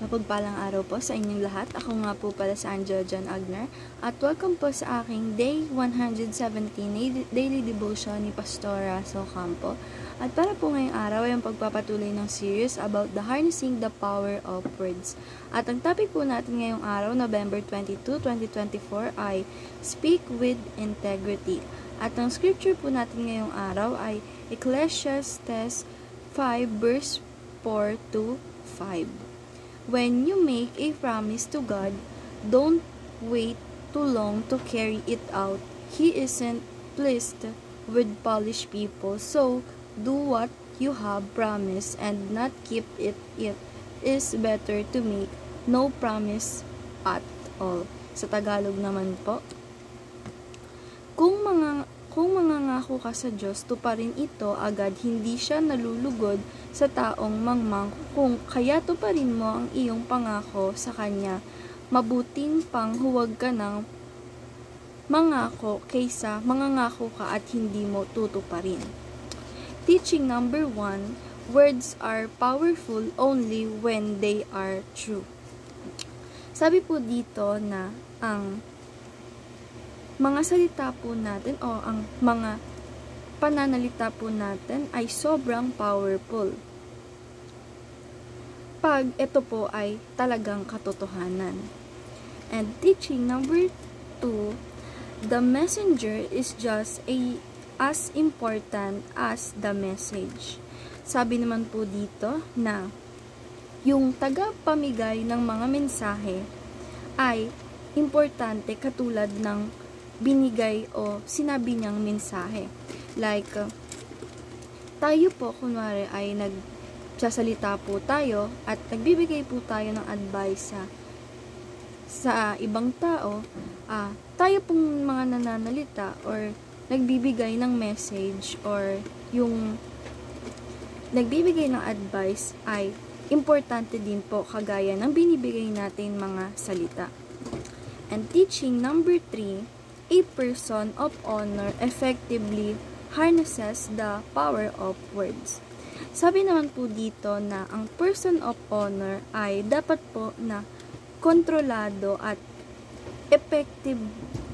Mapagpalang araw po sa inyong lahat. Ako nga po pala si Angela John Agner at welcome po sa aking Day 117 Daily Devotion ni Pastora Ocampo. At para po ngayong araw ay ang pagpapatuloy ng series about the harnessing the power of words. At ang topic po natin ngayong araw, November 22, 2024 ay Speak with Integrity. At ang scripture po natin ngayong araw ay Ecclesiastes 5 verse 4 to 5. When you make a promise to God, don't wait too long to carry it out. He isn't pleased with foolish people, so do what you have promised and not keep it. It is better to make no promise at all. Sa Tagalog naman po, kung mangangako ka sa Diyos, tuparin ito agad, hindi siya nalulugod sa taong mangmang. Kung kaya tuparin mo ang iyong pangako sa Kanya, mabuting pang huwag ka ng mangako kaysa mangangako ka at hindi mo tutuparin. Teaching number 1, words are powerful only when they are true. Sabi po dito na ang mga salita po natin o ang mga pananalita po natin ay sobrang powerful pag ito po ay talagang katotohanan. And teaching number 2, the messenger is just as important as the message. Sabi naman po dito na yung tagapamigay ng mga mensahe ay importante katulad ng binigay o sinabi niyang mensahe. Like, tayo po, kunwari, ay nagsasalita po tayo at nagbibigay po tayo ng advice sa ibang tao. Tayo pong mga nananalita or nagbibigay ng message or yung nagbibigay ng advice ay importante din po kagaya ng binibigay natin mga salita. And teaching number 3, a person of honor effectively harnesses the power of words. Sabi naman po dito na ang person of honor ay dapat po na kontrolado at effective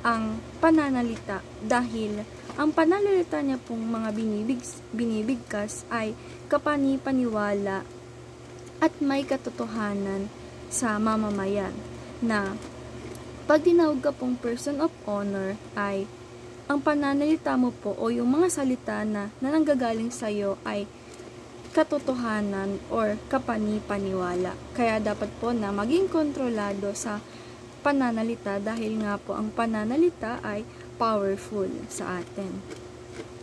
ang pananalita dahil ang pananalita niya pong mga binibigkas ay kapani-paniwala at may katotohanan sa mamamayan na pag tinawag ka pong person of honor ay ang pananalita mo po o yung mga salita na nanggagaling sa iyo ay katotohanan or kapani-paniwala. Kaya dapat po na maging kontrolado sa pananalita dahil nga po ang pananalita ay powerful sa atin.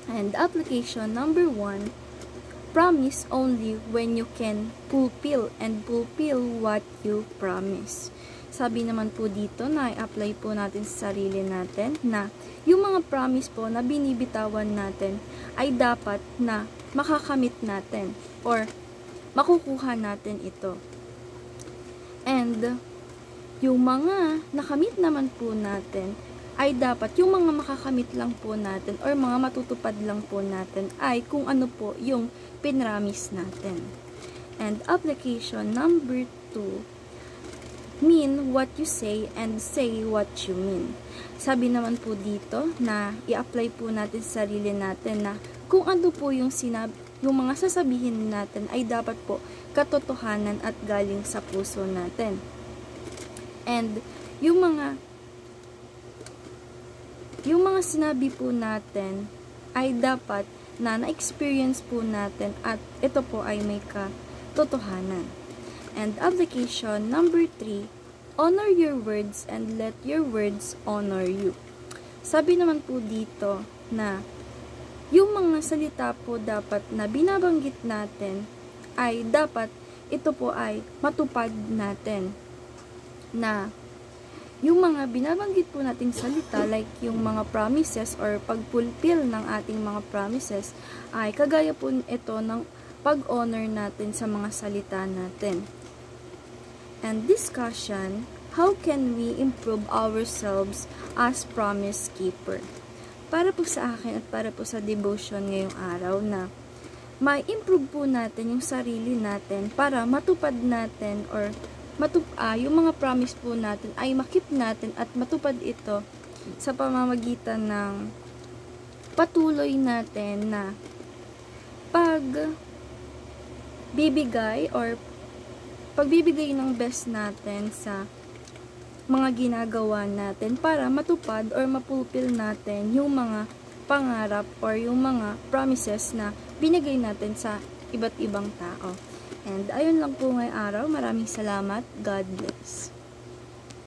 And application number 1, promise only when you can fulfill what you promise. Sabi naman po dito na i-apply po natin sa sarili natin na yung mga promise po na binibitawan natin ay dapat na makakamit natin or makukuha natin ito. And yung mga nakamit naman po natin ay dapat yung mga makakamit lang po natin or mga matutupad lang po natin ay kung ano po yung pinramis natin. And application number 2, mean what you say and say what you mean. Sabi naman po dito na i-apply po natin sa sarili natin na kung ano po yung mga sasabihin natin ay dapat po katotohanan at galing sa puso natin. And yung mga sinabi po natin ay dapat na na-experience po natin at ito po ay may katotohanan. And application number 3, honor your words and let your words honor you. Sabi naman po dito na yung mga salita po dapat na binabanggit natin ay dapat ito po ay matupad natin. Na yung mga binabanggit po nating salita like yung mga promises or pag-fulfill ng ating mga promises ay kagaya po ito ng pag-honor natin sa mga salita natin. And discussion, how can we improve ourselves as promise keeper? Para po sa akin at para po sa devotion ngayong araw na ma-improve po natin yung sarili natin para matupad natin or yung mga promise po natin ay makip natin at matupad ito sa pamamagitan ng patuloy natin na pagbibigay ng best natin sa mga ginagawa natin para matupad or mapulfill natin yung mga pangarap or yung mga promises na binigay natin sa iba't ibang tao. And ayun lang po ngayong araw. Maraming salamat. God bless.